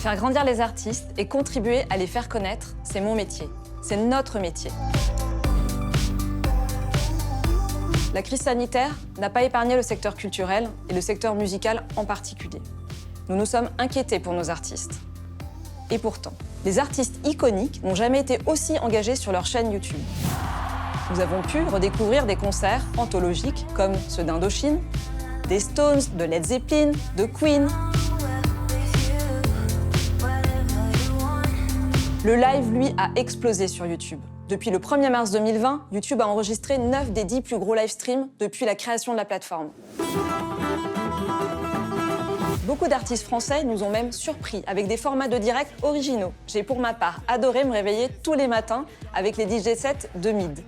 Faire grandir les artistes et contribuer à les faire connaître, c'est mon métier. C'est notre métier. La crise sanitaire n'a pas épargné le secteur culturel et le secteur musical en particulier. Nous nous sommes inquiétés pour nos artistes. Et pourtant, les artistes iconiques n'ont jamais été aussi engagés sur leur chaîne YouTube. Nous avons pu redécouvrir des concerts anthologiques comme ceux d'Indochine, des Stones, de Led Zeppelin, de Queen. Le live, lui, a explosé sur YouTube. Depuis le 1er mars 2020, YouTube a enregistré 9 des 10 plus gros live streams depuis la création de la plateforme. Beaucoup d'artistes français nous ont même surpris avec des formats de direct originaux. J'ai pour ma part adoré me réveiller tous les matins avec les DJ sets de Mid.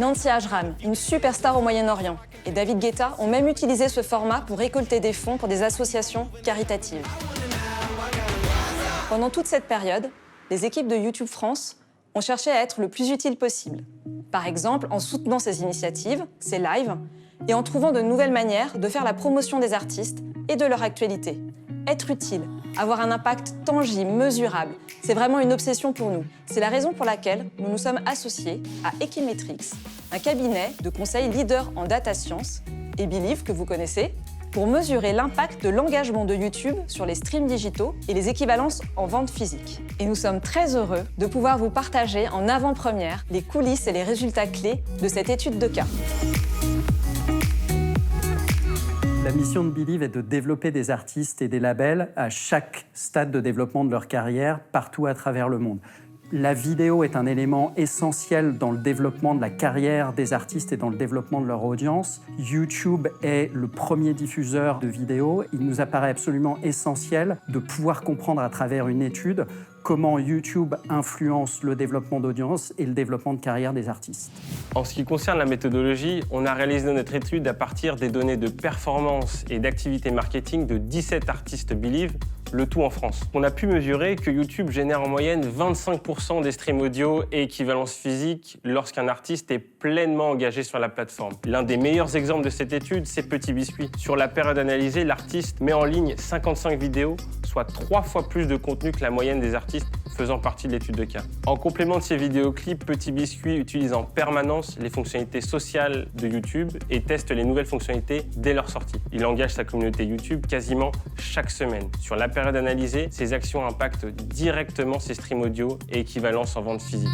Nancy Ajram, une superstar au Moyen-Orient, et David Guetta ont même utilisé ce format pour récolter des fonds pour des associations caritatives. Pendant toute cette période, les équipes de YouTube France ont cherché à être le plus utile possible. Par exemple, en soutenant ces initiatives, ces lives, et en trouvant de nouvelles manières de faire la promotion des artistes et de leur actualité. Être utile, avoir un impact tangible, mesurable, c'est vraiment une obsession pour nous. C'est la raison pour laquelle nous nous sommes associés à Equimetrix, un cabinet de conseil leader en data science, et Believe, que vous connaissez, pour mesurer l'impact de l'engagement de YouTube sur les streams digitaux et les équivalences en vente physique. Et nous sommes très heureux de pouvoir vous partager en avant-première les coulisses et les résultats clés de cette étude de cas. La mission de Believe est de développer des artistes et des labels à chaque stade de développement de leur carrière, partout à travers le monde. La vidéo est un élément essentiel dans le développement de la carrière des artistes et dans le développement de leur audience. YouTube est le premier diffuseur de vidéos. Il nous apparaît absolument essentiel de pouvoir comprendre à travers une étude comment YouTube influence le développement d'audience et le développement de carrière des artistes. En ce qui concerne la méthodologie, on a réalisé notre étude à partir des données de performance et d'activité marketing de 17 artistes Believe, le tout en France. On a pu mesurer que YouTube génère en moyenne 25% des streams audio et équivalence physique lorsqu'un artiste est pleinement engagé sur la plateforme. L'un des meilleurs exemples de cette étude, c'est Petit Biscuit. Sur la période analysée, l'artiste met en ligne 55 vidéos, soit 3 fois plus de contenu que la moyenne des artistes faisant partie de l'étude de cas. En complément de ces vidéoclips, Petit Biscuit utilise en permanence les fonctionnalités sociales de YouTube et teste les nouvelles fonctionnalités dès leur sortie. Il engage sa communauté YouTube quasiment chaque semaine. Sur la période analysée, ces actions impactent directement ses streams audio et équivalences en vente physique.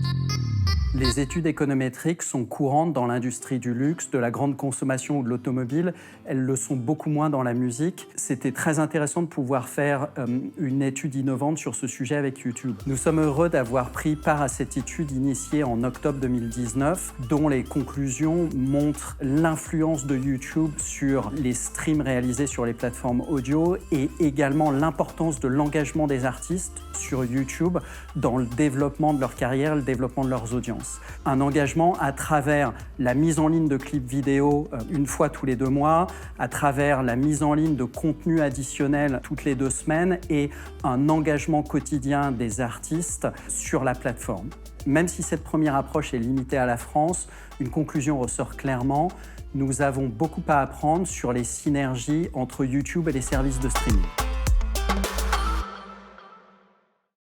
Les études économétriques sont courantes dans l'industrie du luxe, de la grande consommation ou de l'automobile. Elles le sont beaucoup moins dans la musique. C'était très intéressant de pouvoir faire une étude innovante sur ce sujet avec YouTube. Nous sommes heureux d'avoir pris part à cette étude initiée en octobre 2019, dont les conclusions montrent l'influence de YouTube sur les streams réalisés sur les plateformes audio et également l'importance de l'engagement des artistes sur YouTube dans le développement de leur carrière, le développement de leurs audiences. Un engagement à travers la mise en ligne de clips vidéo une fois tous les 2 mois, à travers la mise en ligne de contenus additionnels toutes les 2 semaines et un engagement quotidien des artistes sur la plateforme. Même si cette première approche est limitée à la France, une conclusion ressort clairement. Nous avons beaucoup à apprendre sur les synergies entre YouTube et les services de streaming.